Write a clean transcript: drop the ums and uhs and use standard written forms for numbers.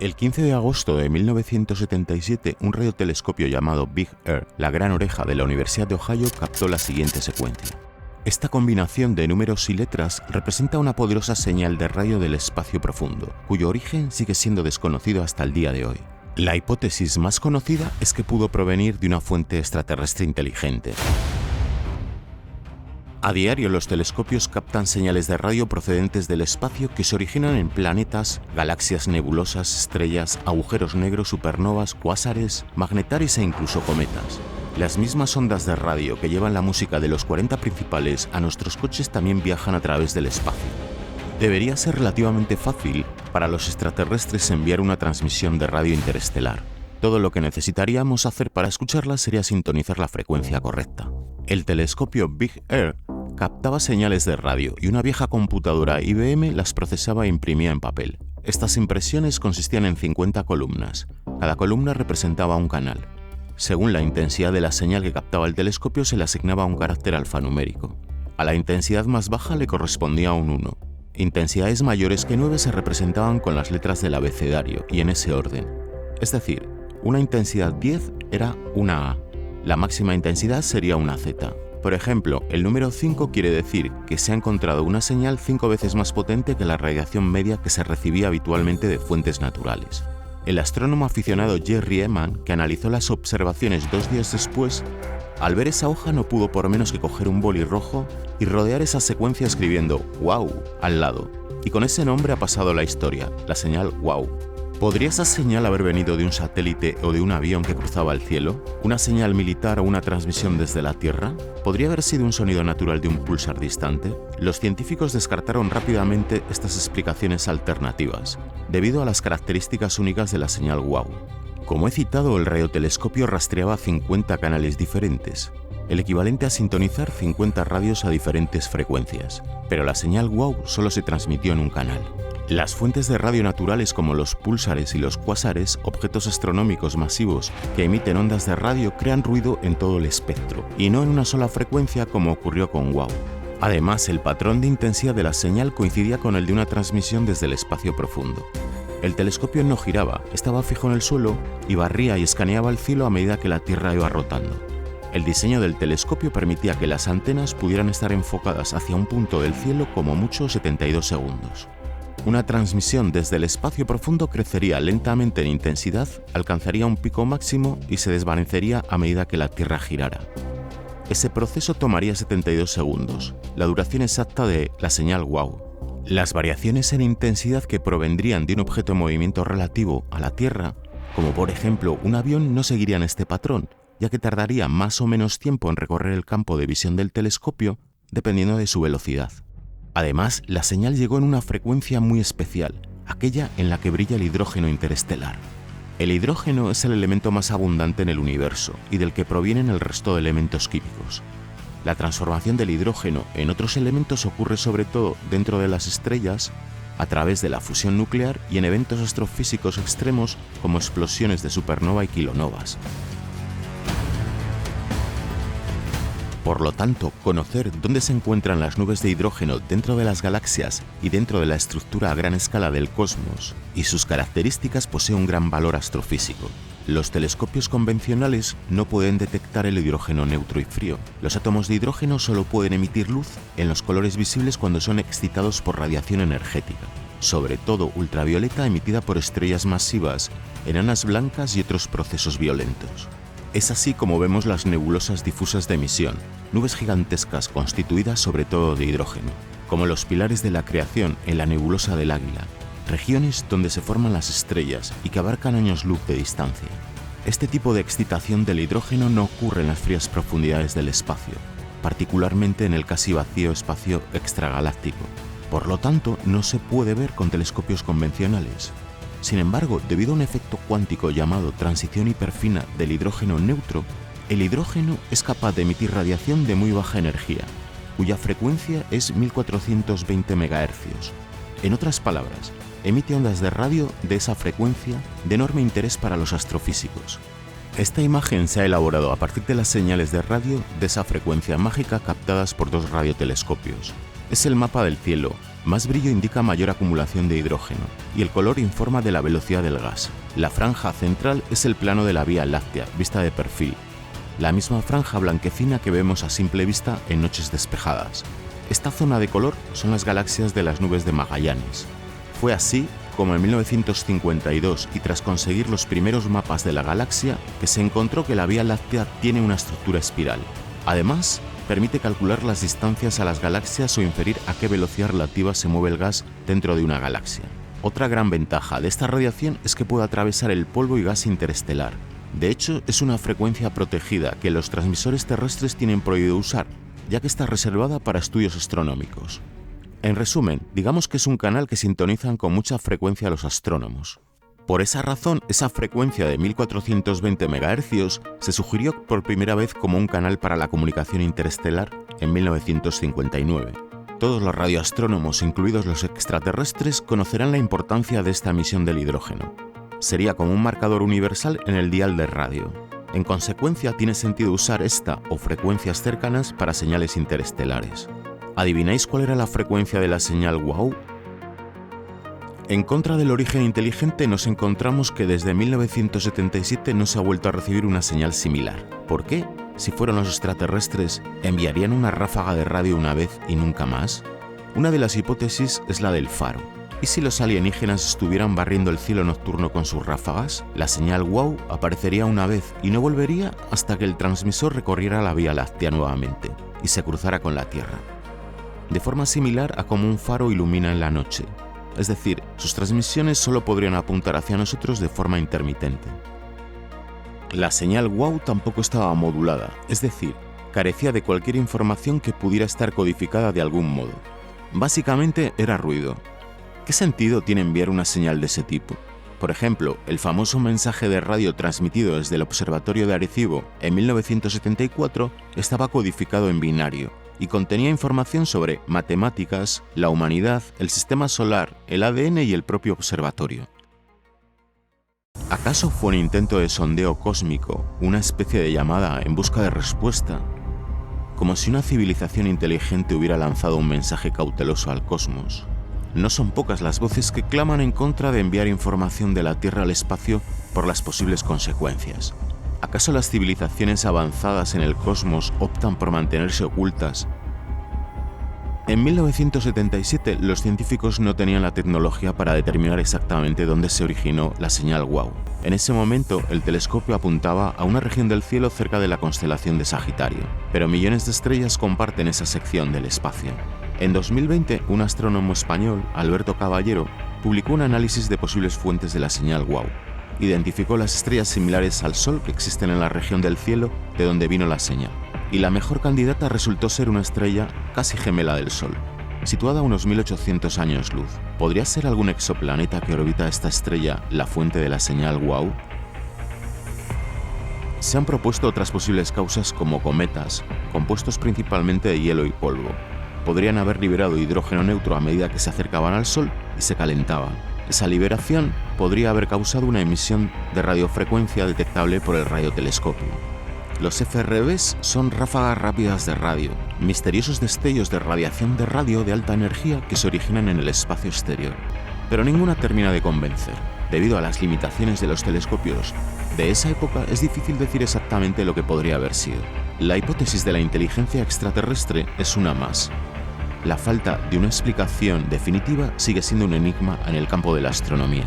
El 15 de agosto de 1977, un radiotelescopio llamado Big Ear, la Gran Oreja de la Universidad de Ohio, captó la siguiente secuencia. Esta combinación de números y letras representa una poderosa señal de radio del espacio profundo, cuyo origen sigue siendo desconocido hasta el día de hoy. La hipótesis más conocida es que pudo provenir de una fuente extraterrestre inteligente. A diario, los telescopios captan señales de radio procedentes del espacio que se originan en planetas, galaxias nebulosas, estrellas, agujeros negros, supernovas, cuásares, magnetares e incluso cometas. Las mismas ondas de radio que llevan la música de los 40 principales a nuestros coches también viajan a través del espacio. Debería ser relativamente fácil para los extraterrestres enviar una transmisión de radio interestelar. Todo lo que necesitaríamos hacer para escucharla sería sintonizar la frecuencia correcta. El telescopio Big Ear captaba señales de radio y una vieja computadora IBM las procesaba e imprimía en papel. Estas impresiones consistían en 50 columnas. Cada columna representaba un canal. Según la intensidad de la señal que captaba el telescopio, se le asignaba un carácter alfanumérico. A la intensidad más baja le correspondía un 1. Intensidades mayores que 9 se representaban con las letras del abecedario y en ese orden. Es decir, una intensidad 10 era una A. La máxima intensidad sería una Z. Por ejemplo, el número 5 quiere decir que se ha encontrado una señal 5 veces más potente que la radiación media que se recibía habitualmente de fuentes naturales. El astrónomo aficionado Jerry Ehman, que analizó las observaciones 2 días después, al ver esa hoja no pudo por menos que coger un boli rojo y rodear esa secuencia escribiendo «Wow» al lado. Y con ese nombre ha pasado la historia, la señal «Wow». ¿Podría esa señal haber venido de un satélite o de un avión que cruzaba el cielo? ¿Una señal militar o una transmisión desde la Tierra? ¿Podría haber sido un sonido natural de un púlsar distante? Los científicos descartaron rápidamente estas explicaciones alternativas, debido a las características únicas de la señal WOW. Como he citado, el radiotelescopio rastreaba 50 canales diferentes, el equivalente a sintonizar 50 radios a diferentes frecuencias, pero la señal WOW solo se transmitió en un canal. Las fuentes de radio naturales como los púlsares y los cuásares, objetos astronómicos masivos que emiten ondas de radio, crean ruido en todo el espectro, y no en una sola frecuencia como ocurrió con WOW. Además, el patrón de intensidad de la señal coincidía con el de una transmisión desde el espacio profundo. El telescopio no giraba, estaba fijo en el suelo y barría y escaneaba el cielo a medida que la Tierra iba rotando. El diseño del telescopio permitía que las antenas pudieran estar enfocadas hacia un punto del cielo como mucho 72 segundos. Una transmisión desde el espacio profundo crecería lentamente en intensidad, alcanzaría un pico máximo y se desvanecería a medida que la Tierra girara. Ese proceso tomaría 72 segundos, la duración exacta de la señal WOW. Las variaciones en intensidad que provendrían de un objeto en movimiento relativo a la Tierra, como por ejemplo un avión, no seguirían este patrón, ya que tardaría más o menos tiempo en recorrer el campo de visión del telescopio, dependiendo de su velocidad. Además, la señal llegó en una frecuencia muy especial, aquella en la que brilla el hidrógeno interestelar. El hidrógeno es el elemento más abundante en el universo y del que provienen el resto de elementos químicos. La transformación del hidrógeno en otros elementos ocurre sobre todo dentro de las estrellas, a través de la fusión nuclear y en eventos astrofísicos extremos como explosiones de supernova y kilonovas. Por lo tanto, conocer dónde se encuentran las nubes de hidrógeno dentro de las galaxias y dentro de la estructura a gran escala del cosmos y sus características posee un gran valor astrofísico. Los telescopios convencionales no pueden detectar el hidrógeno neutro y frío. Los átomos de hidrógeno solo pueden emitir luz en los colores visibles cuando son excitados por radiación energética, sobre todo ultravioleta emitida por estrellas masivas, enanas blancas y otros procesos violentos. Es así como vemos las nebulosas difusas de emisión, nubes gigantescas constituidas sobre todo de hidrógeno, como los pilares de la creación en la nebulosa del Águila, regiones donde se forman las estrellas y que abarcan años luz de distancia. Este tipo de excitación del hidrógeno no ocurre en las frías profundidades del espacio, particularmente en el casi vacío espacio extragaláctico. Por lo tanto, no se puede ver con telescopios convencionales. Sin embargo, debido a un efecto cuántico llamado transición hiperfina del hidrógeno neutro, el hidrógeno es capaz de emitir radiación de muy baja energía, cuya frecuencia es 1420 MHz. En otras palabras, emite ondas de radio de esa frecuencia de enorme interés para los astrofísicos. Esta imagen se ha elaborado a partir de las señales de radio de esa frecuencia mágica captadas por dos radiotelescopios. Es el mapa del cielo, Más brillo indica mayor acumulación de hidrógeno, y el color informa de la velocidad del gas. La franja central es el plano de la Vía Láctea, vista de perfil, la misma franja blanquecina que vemos a simple vista en noches despejadas. Esta zona de color son las galaxias de las nubes de Magallanes. Fue así como en 1952, y tras conseguir los primeros mapas de la galaxia, que se encontró que la Vía Láctea tiene una estructura espiral. Además, permite calcular las distancias a las galaxias o inferir a qué velocidad relativa se mueve el gas dentro de una galaxia. Otra gran ventaja de esta radiación es que puede atravesar el polvo y gas interestelar. De hecho, es una frecuencia protegida que los transmisores terrestres tienen prohibido usar, ya que está reservada para estudios astronómicos. En resumen, digamos que es un canal que sintonizan con mucha frecuencia los astrónomos. Por esa razón, esa frecuencia de 1420 MHz se sugirió por primera vez como un canal para la comunicación interestelar en 1959. Todos los radioastrónomos, incluidos los extraterrestres, conocerán la importancia de esta emisión del hidrógeno. Sería como un marcador universal en el dial de radio. En consecuencia, tiene sentido usar esta o frecuencias cercanas para señales interestelares. ¿Adivináis cuál era la frecuencia de la señal WOW? En contra del origen inteligente nos encontramos que desde 1977 no se ha vuelto a recibir una señal similar. ¿Por qué? Si fueran los extraterrestres, ¿enviarían una ráfaga de radio una vez y nunca más? Una de las hipótesis es la del faro. ¿Y si los alienígenas estuvieran barriendo el cielo nocturno con sus ráfagas? La señal WOW aparecería una vez y no volvería hasta que el transmisor recorriera la Vía Láctea nuevamente y se cruzara con la Tierra. De forma similar a como un faro ilumina en la noche. Es decir, sus transmisiones solo podrían apuntar hacia nosotros de forma intermitente. La señal WOW tampoco estaba modulada, es decir, carecía de cualquier información que pudiera estar codificada de algún modo. Básicamente era ruido. ¿Qué sentido tiene enviar una señal de ese tipo? Por ejemplo, el famoso mensaje de radio transmitido desde el Observatorio de Arecibo en 1974 estaba codificado en binario y contenía información sobre matemáticas, la humanidad, el sistema solar, el ADN y el propio observatorio. ¿Acaso fue un intento de sondeo cósmico, una especie de llamada en busca de respuesta? Como si una civilización inteligente hubiera lanzado un mensaje cauteloso al cosmos. No son pocas las voces que claman en contra de enviar información de la Tierra al espacio por las posibles consecuencias. ¿Acaso las civilizaciones avanzadas en el cosmos optan por mantenerse ocultas? En 1977, los científicos no tenían la tecnología para determinar exactamente dónde se originó la señal WOW. En ese momento, el telescopio apuntaba a una región del cielo cerca de la constelación de Sagitario, pero millones de estrellas comparten esa sección del espacio. En 2020, un astrónomo español, Alberto Caballero, publicó un análisis de posibles fuentes de la señal WOW. Identificó las estrellas similares al Sol que existen en la región del cielo de donde vino la señal, y la mejor candidata resultó ser una estrella casi gemela del Sol, situada a unos 1800 años luz. ¿Podría ser algún exoplaneta que orbita esta estrella la fuente de la señal WOW? Se han propuesto otras posibles causas como cometas, compuestos principalmente de hielo y polvo. Podrían haber liberado hidrógeno neutro a medida que se acercaban al Sol y se calentaban. Esa liberación podría haber causado una emisión de radiofrecuencia detectable por el radiotelescopio. Los FRBs son ráfagas rápidas de radio, misteriosos destellos de radiación de radio de alta energía que se originan en el espacio exterior. Pero ninguna termina de convencer. Debido a las limitaciones de los telescopios de esa época, es difícil decir exactamente lo que podría haber sido. La hipótesis de la inteligencia extraterrestre es una más. La falta de una explicación definitiva sigue siendo un enigma en el campo de la astronomía.